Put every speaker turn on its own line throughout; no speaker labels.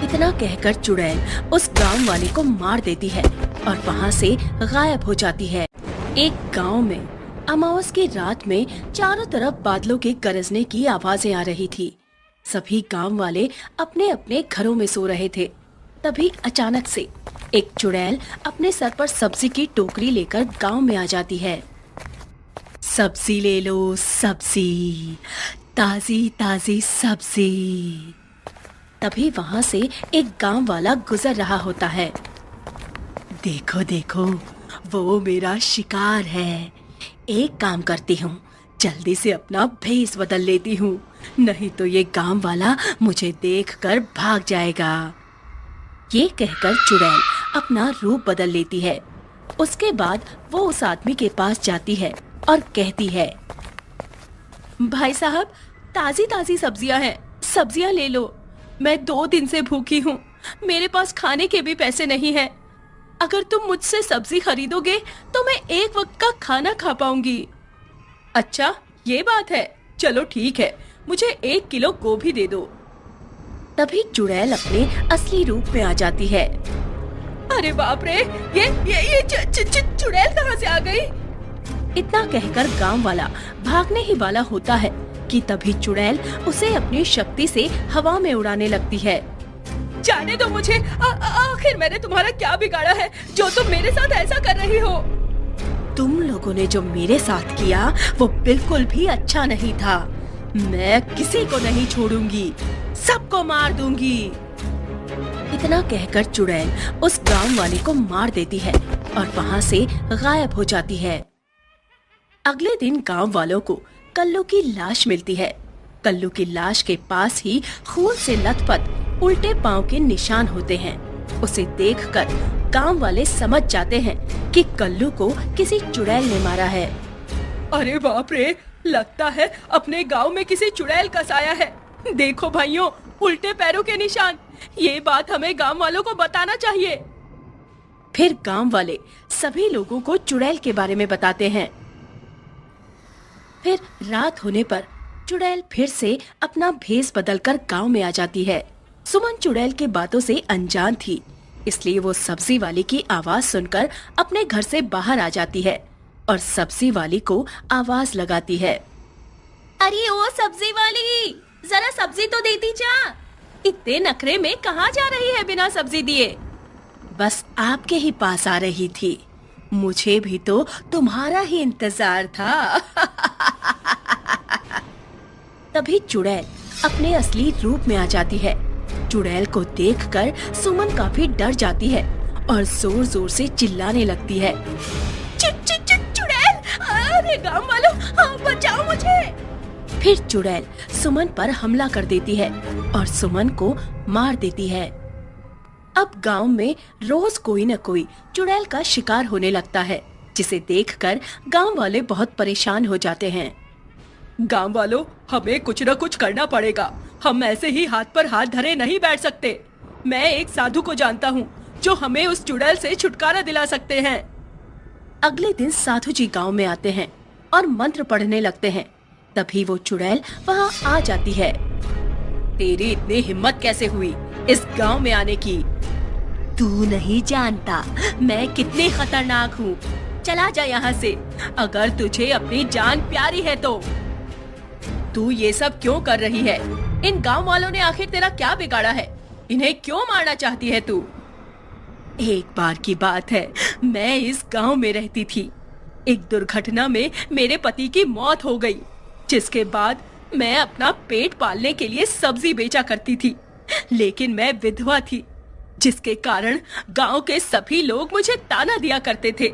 इतना कहकर चुड़ैल उस गांव वाले को मार देती है और वहाँ से गायब हो जाती है। एक गांव में अमावस की रात में चारों तरफ बादलों के गरजने की आवाजें आ रही थी। सभी गांव वाले अपने अपने घरों में सो रहे थे। तभी अचानक से एक चुड़ैल अपने सर पर सब्जी की टोकरी लेकर गांव में आ जाती है। सब्जी ले लो, सब्जी, ताजी ताजी सब्जी। तभी वहां से एक गांव वाला गुजर रहा होता है। देखो देखो, वो मेरा शिकार है। एक काम करती हूँ, जल्दी से अपना भेष बदल लेती हूँ, नहीं तो ये गांव वाला मुझे देखकर भाग जाएगा। ये कहकर चुड़ैल अपना रूप बदल लेती है। उसके बाद वो उस आदमी के पास जाती है और कहती है, भाई साहब, ताजी ताजी सब्जियां हैं, सब्जियां ले लो। मैं 2 दिन से भूखी हूँ, मेरे पास खाने के भी पैसे नहीं हैं। अगर तुम मुझसे सब्जी खरीदोगे तो मैं एक वक्त का खाना खा पाऊंगी। अच्छा, ये बात है, चलो ठीक है, मुझे 1 किलो गोभी दे दो। तभी चुड़ैल अपने असली रूप में आ जाती है। अरे बाप रे, ये चुड़ैल कहाँ से आ गई? इतना कहकर गांव वाला भागने ही वाला होता है कि तभी चुड़ैल उसे अपनी शक्ति से हवा में उड़ाने लगती है। जाने दो मुझे, आखिर मैंने तुम्हारा क्या बिगाड़ा है जो तुम मेरे साथ ऐसा कर रही हो? तुम लोगों ने जो मेरे साथ किया वो बिल्कुल भी अच्छा नहीं था। मैं किसी को नहीं छोड़ूंगी, सबको मार दूंगी। इतना कहकर चुड़ैल उस गांव वाले को मार देती है और वहाँ से गायब हो जाती है। अगले दिन गांव वालों को कल्लू की लाश मिलती है। कल्लू की लाश के पास ही खून से लथपथ उल्टे पांव के निशान होते हैं। उसे देखकर गांव वाले समझ जाते हैं कि कल्लू को किसी चुड़ैल ने मारा है। अरे बाप रे, लगता है अपने गांव में किसी चुड़ैल का साया है। देखो भाइयों, उल्टे पैरों के निशान। ये बात हमें गांव वालों को बताना चाहिए। फिर गांव वाले सभी लोगों को चुड़ैल के बारे में बताते हैं। फिर रात होने पर चुड़ैल फिर से अपना भेष बदलकर गांव में आ जाती है। सुमन चुड़ैल की बातों से अनजान थी, इसलिए वो सब्जी वाली की आवाज सुनकर अपने घर से बाहर आ जाती है और सब्जी वाली को आवाज लगाती है। अरे ओ सब्जी वाली, जरा सब्जी तो देती जा। इतने नखरे में कहाँ जा रही है बिना सब्जी दिए? बस आपके ही पास आ रही थी, मुझे भी तो तुम्हारा ही इंतजार था। तभी चुड़ैल अपने असली रूप में आ जाती है। चुड़ैल को देखकर सुमन काफी डर जाती है और जोर जोर से चिल्लाने लगती है। चुड़ैल, अरे गांव वालों, बचाओ मुझे। फिर चुड़ैल सुमन पर हमला कर देती है और सुमन को मार देती है। अब गांव में रोज कोई न कोई चुड़ैल का शिकार होने लगता है, जिसे देखकर गांव वाले बहुत परेशान हो जाते हैं। गांव वालों, हमें कुछ न कुछ करना पड़ेगा। हम ऐसे ही हाथ पर हाथ धरे नहीं बैठ सकते। मैं एक साधु को जानता हूँ जो हमें उस चुड़ैल से छुटकारा दिला सकते हैं। अगले दिन साधु जी गांव में आते हैं और मंत्र पढ़ने लगते हैं। तभी वो चुड़ैल वहाँ आ जाती है। तेरी इतनी हिम्मत कैसे हुई इस गांव में आने की? तू नहीं जानता मैं कितनी खतरनाक हूँ। चला जा यहाँ से, अगर तुझे अपनी जान प्यारी है तो। तू ये सब क्यों कर रही है? इन गांव वालों ने आखिर तेरा क्या बिगाड़ा है? इन्हें क्यों मारना चाहती है तू? एक बार की बात है, मैं इस गांव में रहती थी। एक दुर्घटना में मेरे पति की मौत हो गई, जिसके बाद मैं अपना पेट पालने के लिए सब्जी बेचा करती थी। लेकिन मैं विधवा थी, जिसके कारण गांव के सभी लोग मुझे ताना दिया करते थे।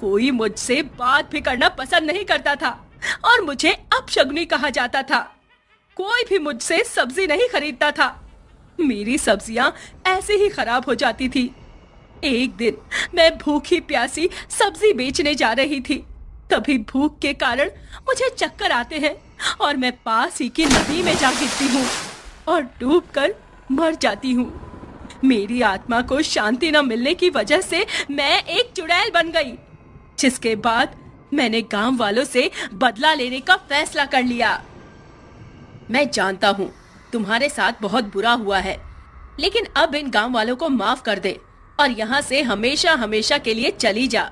कोई मुझसे बात भी करना पसंद नहीं करता था और मुझे अपशगुनी कहा जाता था। कोई भी मुझसे सब्जी नहीं खरीदता था। मेरी सब्जियां ऐसे ही खराब हो जाती थी। एक दिन मैं भूखी प्यासी सब्जी बेचने जा रही थी। तभी भूख के कारण मुझे चक्कर आते हैं और मैं पास ही की नदी में जा गिरती हूँ और डूबकर मर जाती हूँ। मेरी आत्मा को शांति न मिलने की वजह से मैं एक चुड़ैल बन गई, जिसके बाद मैंने गांव वालों से बदला लेने का फैसला कर लिया। मैं जानता हूँ तुम्हारे साथ बहुत बुरा हुआ है, लेकिन अब इन गांव वालों को माफ कर दे और यहाँ से हमेशा हमेशा के लिए चली जा।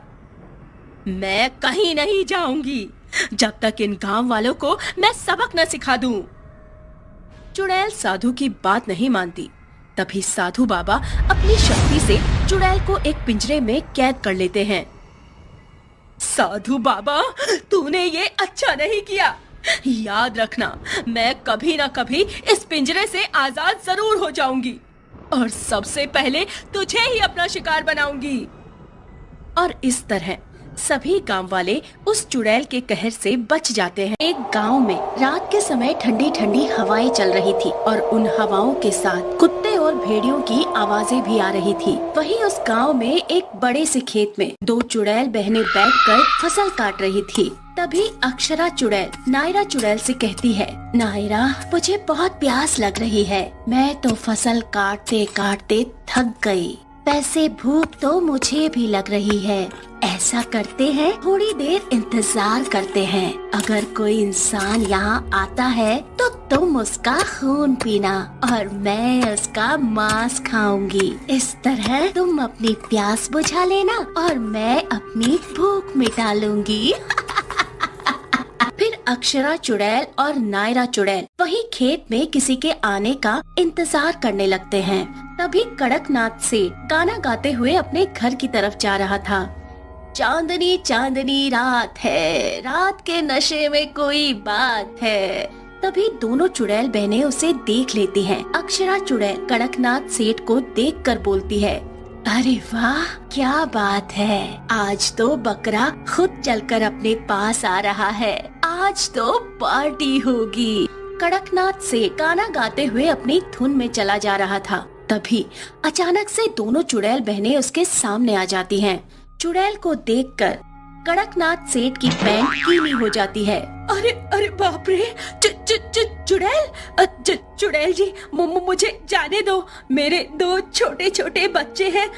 मैं कहीं नहीं जाऊंगी जब तक इन गांव वालों को मैं सबक न सिखा दूं। चुड़ैल साधु की बात नहीं मानती। तभी साधु बाबा अपनी शक्ति से चुड़ैल को एक पिंजरे में कैद कर लेते हैं। साधु बाबा, तूने ये अच्छा नहीं किया। याद रखना, मैं कभी ना कभी इस पिंजरे से आजाद जरूर हो जाऊंगी और सबसे पहले तुझे ही अपना शिकार बनाऊंगी। और इस तरह सभी गांव वाले उस चुड़ैल के कहर से बच जाते हैं। एक गांव में रात के समय ठंडी ठंडी हवाएं चल रही थी और उन हवाओं के साथ कुत्ते और भेड़ियों की आवाजें भी आ रही थी। वहीं उस गांव में एक बड़े से खेत में दो चुड़ैल बहनें बैठकर फसल काट रही थी। तभी अक्षरा चुड़ैल नायरा चुड़ैल से कहती है, नायरा, मुझे बहुत प्यास लग रही है। मैं तो फसल काटते काटते थक गई। वैसे भूख तो मुझे भी लग रही है। ऐसा करते हैं, थोड़ी देर इंतजार करते हैं। अगर कोई इंसान यहाँ आता है तो तुम उसका खून पीना और मैं उसका मांस खाऊंगी। इस तरह तुम अपनी प्यास बुझा लेना और मैं अपनी भूख मिटा लूंगी। फिर अक्षरा चुड़ैल और नायरा चुड़ैल वही खेत में किसी के आने का इंतजार करने लगते हैं। तभी कड़कनाथ सेठ गाना गाते हुए अपने घर की तरफ जा रहा था। चांदनी चांदनी रात है, रात के नशे में कोई बात है। तभी दोनों चुड़ैल बहनें उसे देख लेती हैं। अक्षरा चुड़ैल कड़कनाथ सेठ को देखकर बोलती है, अरे वाह, क्या बात है। आज तो बकरा खुद चलकर अपने पास आ रहा है। आज तो पार्टी होगी। कड़कनाथ सेठ गाना गाते हुए अपनी धुन में चला जा रहा था। तभी अचानक से दोनों चुड़ैल बहनें उसके सामने आ जाती हैं। चुड़ैल को देखकर कड़कनाथ सेठ की पैंट गीली हो जाती है। अरे अरे बाप रे, चुड़ैल, चुड़ैल जी, मुझे जाने दो। मेरे दो छोटे छोटे बच्चे हैं।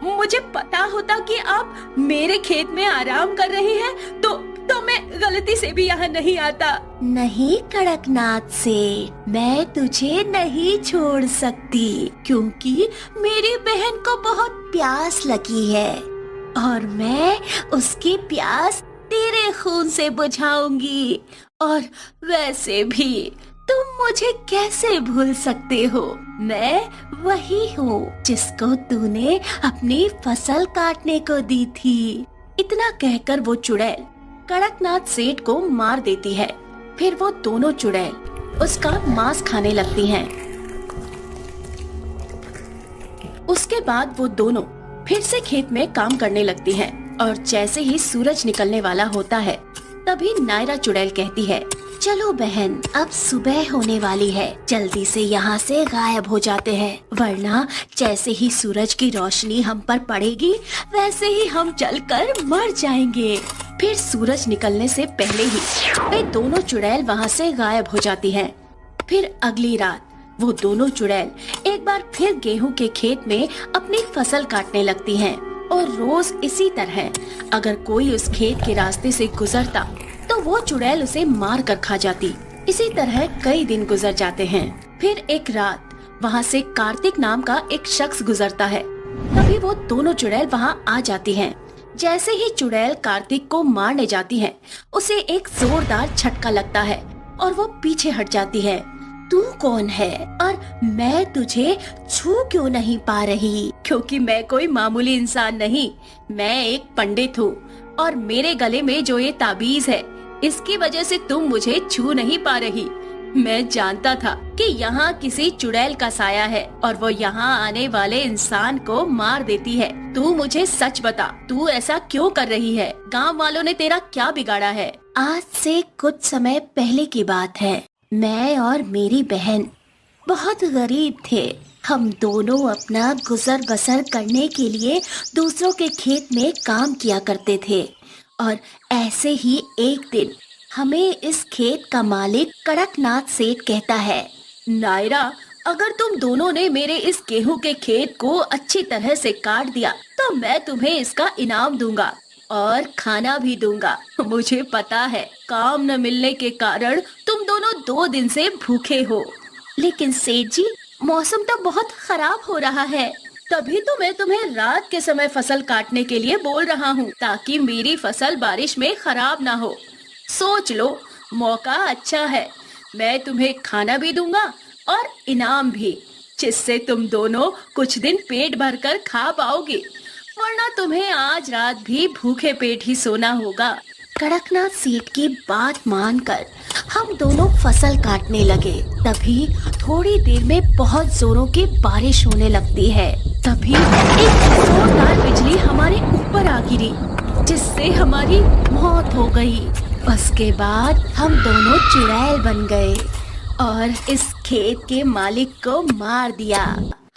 मुझे पता होता कि आप मेरे खेत में आराम कर रही हैं तो मैं गलती से भी यहाँ नहीं आता। नहीं कड़कनाथ सेठ, मैं तुझे नहीं छोड़ सकती क्योंकि मेरी बहन को बहुत प्यास लगी है और मैं उसकी प्यास तेरे खून से बुझाऊंगी। और वैसे भी तुम मुझे कैसे भूल सकते हो? मैं वही हूँ जिसको तूने अपनी फसल काटने को दी थी। इतना कहकर वो चुड़ैल कड़कनाथ सेठ को मार देती है। फिर वो दोनों चुड़ैल उसका मांस खाने लगती हैं। उसके बाद वो दोनों फिर से खेत में काम करने लगती हैं और जैसे ही सूरज निकलने वाला होता है तभी नायरा चुड़ैल कहती है, चलो बहन, अब सुबह होने वाली है। जल्दी से यहाँ से गायब हो जाते हैं, वरना जैसे ही सूरज की रोशनी हम पर पड़ेगी वैसे ही हम जलकर मर जाएंगे। फिर सूरज निकलने से पहले ही वे दोनों चुड़ैल वहाँ से गायब हो जाती हैं। फिर अगली रात वो दोनों चुड़ैल एक बार फिर गेहूं के खेत में अपनी फसल काटने लगती हैं और रोज इसी तरह अगर कोई उस खेत के रास्ते से गुजरता तो वो चुड़ैल उसे मार कर खा जाती। इसी तरह कई दिन गुजर जाते हैं। फिर एक रात वहाँ से कार्तिक नाम का एक शख्स गुजरता है। तभी वो दोनों चुड़ैल वहाँ आ जाती हैं। जैसे ही चुड़ैल कार्तिक को मारने जाती है उसे एक जोरदार झटका लगता है और वो पीछे हट जाती है। तू कौन है और मैं तुझे छू क्यों नहीं पा रही? क्योंकि मैं कोई मामूली इंसान नहीं, मैं एक पंडित हूँ और मेरे गले में जो ये ताबीज है इसकी वजह से तुम मुझे छू नहीं पा रही। मैं जानता था कि यहाँ किसी चुड़ैल का साया है और वो यहाँ आने वाले इंसान को मार देती है। तू मुझे सच बता, तू ऐसा क्यों कर रही है? गांव वालों ने तेरा क्या बिगाड़ा है? आज से कुछ समय पहले की बात है। मैं और मेरी बहन बहुत गरीब थे। हम दोनों अपना गुजर बसर करने के लिए दूसरों के खेत में काम किया करते थे और ऐसे ही एक दिन हमें इस खेत का मालिक कड़कनाथ सेठ कहता है, नायरा, अगर तुम दोनों ने मेरे इस गेहूं के खेत को अच्छी तरह से काट दिया तो मैं तुम्हें इसका इनाम दूंगा और खाना भी दूंगा। मुझे पता है काम न मिलने के कारण तुम दोनों 2 दिन से भूखे हो, लेकिन सेठ जी, मौसम तो बहुत खराब हो रहा है। तभी तो मैं तुम्हें रात के समय फसल काटने के लिए बोल रहा हूँ, ताकि मेरी फसल बारिश में खराब ना हो। सोच लो, मौका अच्छा है। मैं तुम्हें खाना भी दूंगा और इनाम भी, जिससे तुम दोनों कुछ दिन पेट भरकर खा पाओगे, वरना तुम्हें आज रात भी भूखे पेट ही सोना होगा। कड़कनाथ सेठ की बात मानकर हम दोनों फसल काटने लगे। तभी थोड़ी देर में बहुत जोरों की बारिश होने लगती है। तभी एक जोरदार बिजली हमारे ऊपर आ गिरी, जिससे हमारी मौत हो गई। उसके बाद हम दोनों चुड़ैल बन गए और इस खेत के मालिक को मार दिया।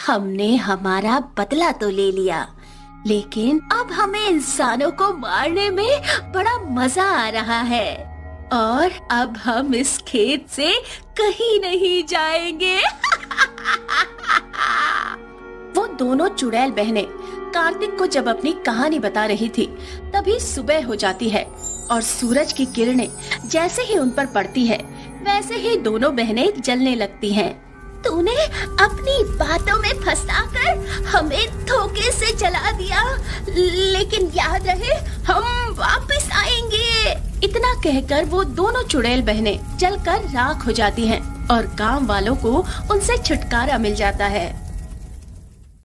हमने हमारा बदला तो ले लिया, लेकिन अब हमें इंसानों को मारने में बड़ा मजा आ रहा है और अब हम इस खेत से कहीं नहीं जाएंगे। वो दोनों चुड़ैल बहनें कार्तिक को जब अपनी कहानी बता रही थी, तभी सुबह हो जाती है और सूरज की किरणें जैसे ही उन पर पड़ती है, वैसे ही दोनों बहनें जलने लगती हैं। तूने अपनी बातों में फंसाकर हमें धोखे से जला दिया, लेकिन याद रहे हम वापस आएंगे। इतना कहकर वो दोनों चुड़ैल बहनें जलकर राख हो जाती हैं और गांव वालों को उनसे छुटकारा मिल जाता है।